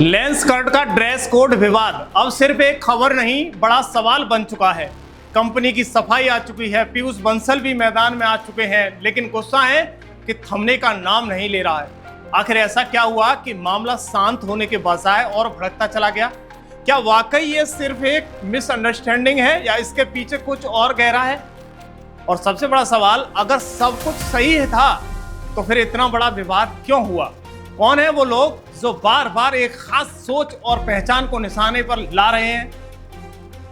Lens Kurt का dress code विवाद अब सिर्फ एक खबर नहीं, बड़ा सवाल बन चुका है। कंपनी की सफाई आ चुकी है, पीयूष बंसल भी मैदान में आ चुके हैं, लेकिन गुस्सा है कि थमने का नाम नहीं ले रहा है। आखिर ऐसा क्या हुआ कि मामला शांत होने के बजाय और भड़कता चला गया? क्या वाकई ये सिर्फ एक मिसअंडरस्टैंडिंग है या इसके पीछे कुछ और गहरा है? और सबसे बड़ा सवाल, अगर सब कुछ सही था तो फिर इतना बड़ा विवाद क्यों हुआ? कौन है वो लोग जो बार बार एक खास सोच और पहचान को निशाने पर ला रहे हैं?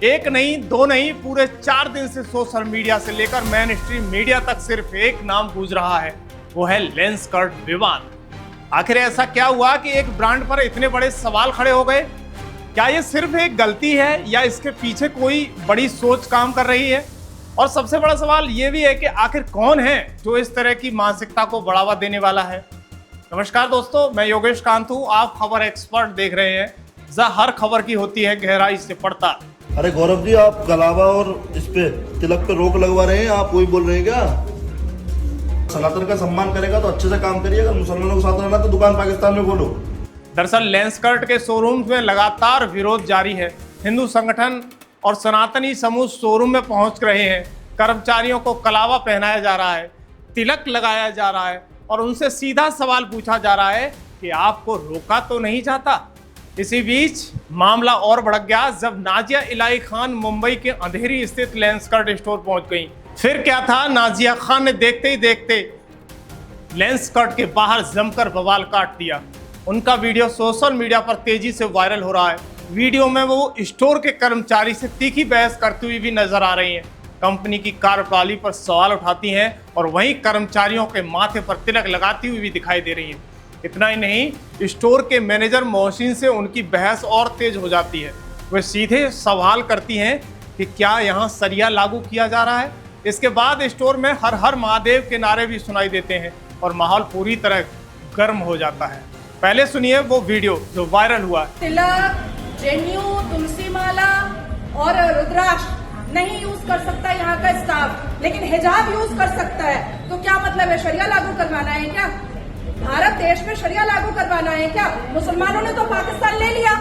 एक नहीं, दो नहीं, पूरे 4 दिन से सोशल मीडिया से लेकर मेन स्ट्रीम मीडिया तक सिर्फ एक नाम गूंज रहा है, वो है लेंस कर्ट विवाद। आखिर ऐसा क्या हुआ कि एक ब्रांड पर इतने बड़े सवाल खड़े हो गए? क्या ये सिर्फ एक गलती है या इसके पीछे कोई बड़ी सोच काम कर रही है? और सबसे बड़ा सवाल ये भी है कि आखिर कौन है जो इस तरह की मानसिकता को बढ़ावा देने वाला है? नमस्कार दोस्तों, मैं योगेश कांत हूँ, आप खबर एक्सपर्ट देख रहे हैं, जहाँ हर खबर की होती है गहराई से पड़ताल। अरे गौरव जी, आप कलावा और इस पे तिलक पे रोक लगवा रहे हैं, आप वही बोल रहे हैं क्या? सनातन का सम्मान करेगा तो अच्छे से काम करिएगा, मुसलमानों के साथ रहना तो दुकान पाकिस्तान में खोलो। दरअसल लेंस कर्ट के शोरूम में लगातार विरोध जारी है। हिंदू संगठन और सनातनी समूह शोरूम में पहुंच रहे हैं, कर्मचारियों को कलावा पहनाया जा रहा है, तिलक लगाया जा रहा है और उनसे सीधा सवाल पूछा जा रहा है कि आपको रोका तो नहीं जाता। इसी बीच मामला और भड़क गया जब नाजिया इलाही खान मुंबई के अंधेरी स्थित लेंस कर्ट स्टोर पहुंच गई। फिर क्या था, नाजिया खान ने देखते ही देखते लेंस कर्ट के बाहर जमकर बवाल काट दिया। उनका वीडियो सोशल मीडिया पर तेजी से वायरल हो रहा है। वीडियो में वो स्टोर के कर्मचारी से तीखी बहस करती हुई भी नजर आ रही हैं, कंपनी की कार्यप्रणाली पर सवाल उठाती हैं और वहीं कर्मचारियों के माथे पर तिलक लगाती हुई भी दिखाई दे रही हैं। इतना ही नहीं, स्टोर के मैनेजर मोहसिन से उनकी बहस और तेज हो जाती है। वे सीधे सवाल करती हैं कि क्या यहाँ शरिया लागू किया जा रहा है? इसके बाद स्टोर में हर हर महादेव के नारे भी सुनाई देते हैं और माहौल पूरी तरह गर्म हो जाता है। पहले सुनिए वो वीडियो जो वायरल हुआ। तिलक, जनेऊ, तुलसी माला और रुद्राक्ष नहीं यूज कर सकता यहाँ का स्टाफ, लेकिन हिजाब यूज कर सकता है। तो क्या मतलब है, शरिया लागू करवाना है क्या? भारत देश में शरिया लागू करवाना है क्या? मुसलमानों ने तो पाकिस्तान ले लिया,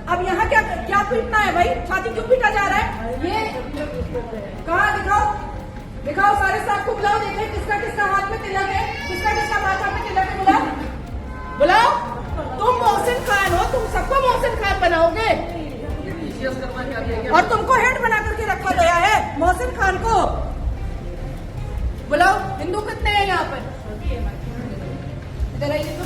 अब यहाँ क्या क्या पीटना है भाई? छाती क्यों पीटा जा रहा है? ये कहाँ दिखाओ, दिखाओ, सारे स्टाफ को बुलाओ, देखें किसका किसका हाथ में तिलक है, किसका किसका माथा में तिलक है। बुलाओ बुलाओ, तुम मोहसिन खान हो, तुम सबको मोहसिन खान बनाओगे और तुमको हेड बना करके रखा गया है मोहसिन खान को। बुलाओ, हिंदू कितने हैं यहाँ पर? इधर आइए तो,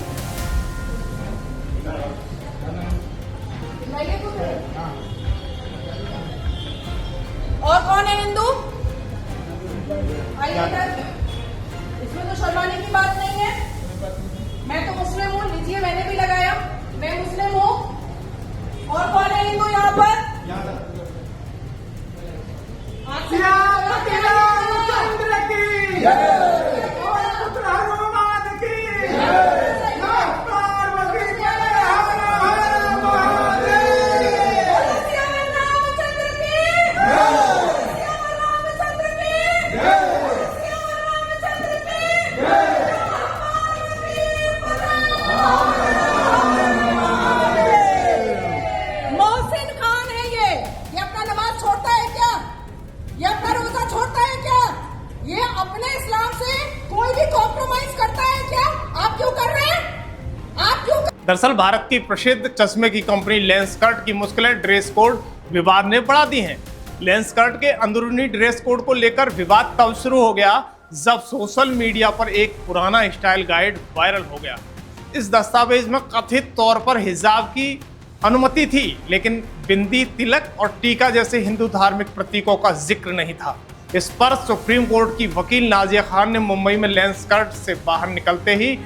और कौन है हिंदू? आइए इधर, इसमें तो शर्माने की बात नहीं है। मैं तो मुस्लिम हूँ, लीजिए, मैंने भी लगाया, मैं मुस्लिम हूँ। और कौन है हिंदू यहाँ पर? दरअसल भारत की प्रसिद्ध चश्मे की कंपनी लेंस कर्ट की मुश्किलें ड्रेस कोड विवाद ने बढ़ा दी हैं। लेंस कर्ट के अंदरूनी ड्रेस कोड को लेकर विवाद तब शुरू हो गया जब सोशल मीडिया पर एक पुराना स्टाइल गाइड वायरल हो गया। इस दस्तावेज में कथित तौर पर हिजाब की अनुमति थी, लेकिन बिंदी, तिलक और टीका जैसे हिंदू धार्मिक प्रतीकों का जिक्र नहीं था। इस पर सुप्रीम कोर्ट की वकील नाजिया खान ने मुंबई में लेंस कर्ट से बाहर निकलते ही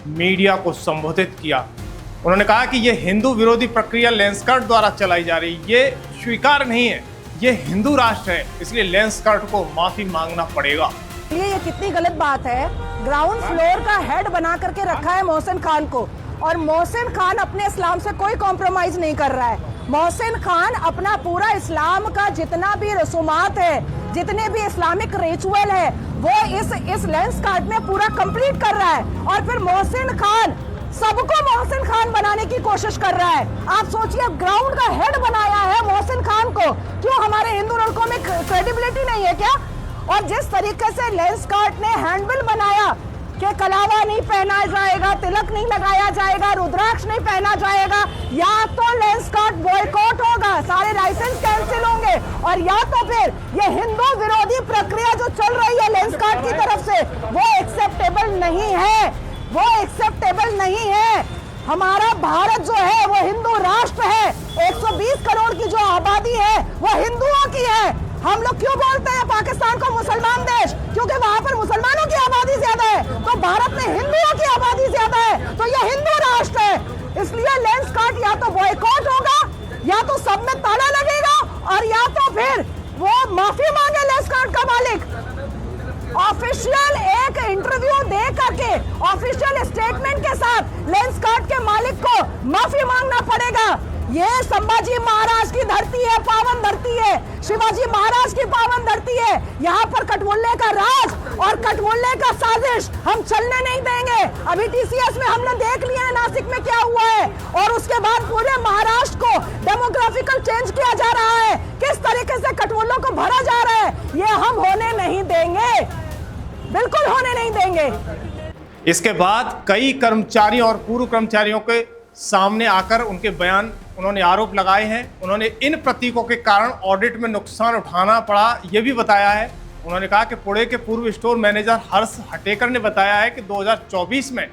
मीडिया को संबोधित किया। उन्होंने कहा कि यह हिंदू विरोधी प्रक्रिया लेंस कर्ट द्वारा चलाई जा रही, ये स्वीकार नहीं है। ये हिंदू राष्ट्र है, इसलिए लेंस कार्ट को माफी मांगना पड़ेगा। ये कितनी गलत बात है। ग्राउंड फ्लोर का हेड बना करके रखा है मोहसिन खान को, और मोहसिन खान अपने इस्लाम से कोई कॉम्प्रोमाइज नहीं कर रहा है। मोहसिन खान अपना पूरा इस्लाम का जितना भी रसूमात है, जितने भी इस्लामिक रिचुअल है, वो इस लेंस कार्ट में पूरा कंप्लीट कर रहा है। और फिर मोहसिन खान सबको मोहसिन खान बनाने की कोशिश कर रहा है। आप सोचिए, ग्राउंड का हेड बनाया है मोहसिन खान को, क्यों हमारे हिंदू लड़कों में क्रेडिबिलिटी नहीं है क्या? और जिस तरीके से लेंस कार्ट ने हैंडबिल बनाया कि कलावा नहीं पहना जाएगा, तिलक नहीं लगाया जाएगा, रुद्राक्ष नहीं पहना जाएगा, या तो लेंस कार्ट बॉयकॉट होगा, सारे लाइसेंस कैंसिल होंगे, और या तो फिर ये हिंदू विरोधी प्रक्रिया जो चल रही है लेंस कार्ट की तरफ से, वो एक्सेप्टेबल नहीं है, वो एक्सेप्टेबल नहीं है। हमारा भारत जो है वो हिंदू राष्ट्र है। 120 करोड़ की जो आबादी है वो हिंदुओं की है। हम लोग क्यों बोलते हैं पाकिस्तान को मुसलमान देश? क्योंकि वहां पर मुसलमानों की आबादी ज्यादा है, तो भारत में हिंदुओं की आबादी ज्यादा है, तो यह हिंदू राष्ट्र है। इसलिए लेंस कार्ट या तो बॉयकॉट होगा, या तो सब में ताला लगेगा, और या तो फिर वो माफी मांगे लेंस कार्ट का मालिक। ऑफिशियल एक इंटरव्यू दे करके, ऑफिशियल स्टेटमेंट के साथ लेंस कार्ट के मालिक को माफी मांगना पड़ेगा। ये संभाजी महाराज की धरती है, पावन धरती है, शिवाजी महाराज की पावन धरती है। यहाँ पर कटमुल्ले का राज और कटमुल्ले का साजिश हम चलने नहीं देंगे। अभी टीसीएस में हमने देख लिया है नासिक में क्या हुआ है, और उसके बाद पूरे महाराष्ट्र को डेमोग्राफिकल चेंज किया जा रहा है, किस तरीके से कटमुल्लों को भरा जा रहा है, ये हम होने नहीं देंगे, बिल्कुल होने नहीं देंगे। इसके बाद कई कर्मचारियों और पूर्व कर्मचारियों के सामने आकर उनके बयान, उन्होंने आरोप लगाए हैं। उन्होंने इन प्रतीकों के कारण ऑडिट में नुकसान उठाना पड़ा, ये भी बताया है। उन्होंने कहा कि पुणे के पूर्व स्टोर मैनेजर हर्ष हटेकर ने बताया है कि 2024 में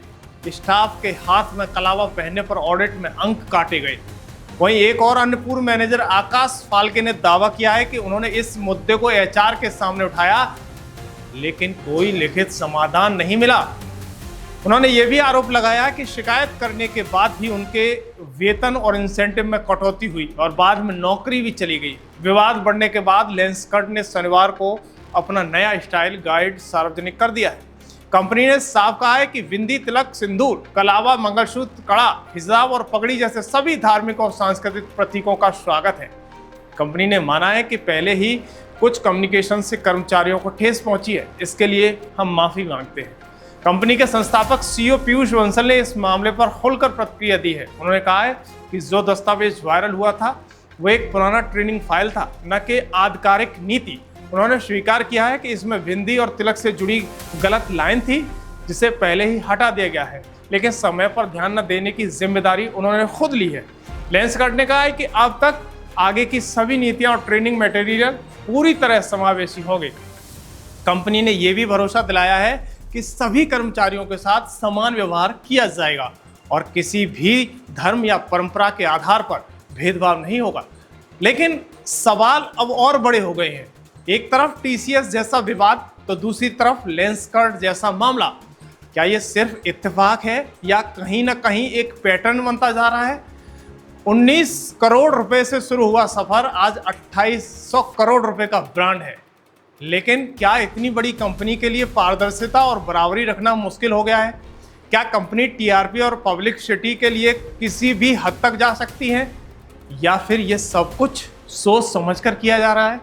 स्टाफ के हाथ में कलावा पहनने पर ऑडिट में अंक काटे गए। वहीं एक और अन्य पूर्व मैनेजर आकाश फाल्के ने दावा किया है कि उन्होंने इस मुद्दे को एचआर के सामने उठाया, लेकिन कोई लिखित समाधान नहीं मिला। उन्होंने ये भी आरोप लगाया कि शिकायत करने के बाद भी उनके वेतन और इंसेंटिव में कटौती हुई और बाद में नौकरी भी चली गई। विवाद बढ़ने के बाद लेंस कार्ट ने शनिवार को अपना नया स्टाइल गाइड सार्वजनिक कर दिया है। कंपनी ने साफ कहा है कि बिंदी, तिलक, सिंदूर, कलावा, मंगलसूत्र, कड़ा, हिजाब और पगड़ी जैसे सभी धार्मिक और सांस्कृतिक प्रतीकों का स्वागत है। कंपनी ने माना है कि पहले ही कुछ कम्युनिकेशन से कर्मचारियों को ठेस पहुंची है, इसके लिए हम माफी मांगते हैं। कंपनी के संस्थापक सीईओ पीयूष बंसल ने इस मामले पर खुलकर प्रतिक्रिया दी है। उन्होंने कहा है कि जो दस्तावेज वायरल हुआ था वो एक पुराना ट्रेनिंग फाइल था, न कि आधिकारिक नीति। उन्होंने स्वीकार किया है कि इसमें बिंदी और तिलक से जुड़ी गलत लाइन थी, जिसे पहले ही हटा दिया गया है, लेकिन समय पर ध्यान न देने की जिम्मेदारी उन्होंने खुद ली है। लेंस कार्ट ने कहा है कि अब तक आगे की सभी नीतियां और ट्रेनिंग मटेरियल पूरी तरह समावेशी होंगे। कंपनी ने यह भी भरोसा दिलाया है कि सभी कर्मचारियों के साथ समान व्यवहार किया जाएगा और किसी भी धर्म या परंपरा के आधार पर भेदभाव नहीं होगा। लेकिन सवाल अब और बड़े हो गए हैं। एक तरफ टीसीएस जैसा विवाद, तो दूसरी तरफ लेंस कार्ट जैसा मामला। क्या ये सिर्फ इत्तेफाक है या कहीं ना कहीं एक पैटर्न बनता जा रहा है? 19 करोड़ रुपए से शुरू हुआ सफर आज 2800 करोड़ रुपए का ब्रांड है। लेकिन क्या इतनी बड़ी कंपनी के लिए पारदर्शिता और बराबरी रखना मुश्किल हो गया है? क्या कंपनी टीआरपी और पब्लिसिटी के लिए किसी भी हद तक जा सकती है, या फिर ये सब कुछ सोच समझकर किया जा रहा है?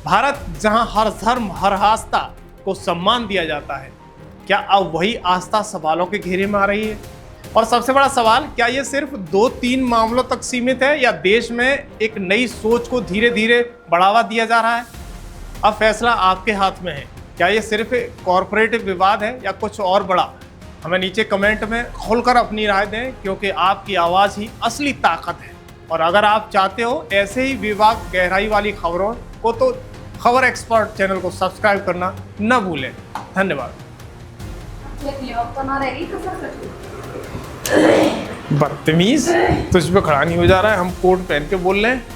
भारत जहां हर धर्म, हर आस्था को सम्मान दिया जाता है, क्या अब वही आस्था सवालों के घेरे में आ रही है? और सबसे बड़ा सवाल, क्या ये सिर्फ 2-3 मामलों तक सीमित है या देश में एक नई सोच को धीरे धीरे बढ़ावा दिया जा रहा है? अब फैसला आपके हाथ में है। क्या ये सिर्फ कॉरपोरेट विवाद है या कुछ और बड़ा? हमें नीचे कमेंट में खोलकर अपनी राय दें, क्योंकि आपकी आवाज़ ही असली ताकत है। और अगर आप चाहते हो ऐसे ही विवाद गहराई वाली खबरों को, तो खबर एक्सपर्ट चैनल को सब्सक्राइब करना न भूलें। धन्यवाद। बदतमीज, तुझ पे खड़ा नहीं हो जा रहा है, हम कोट पहन के बोल रहे हैं।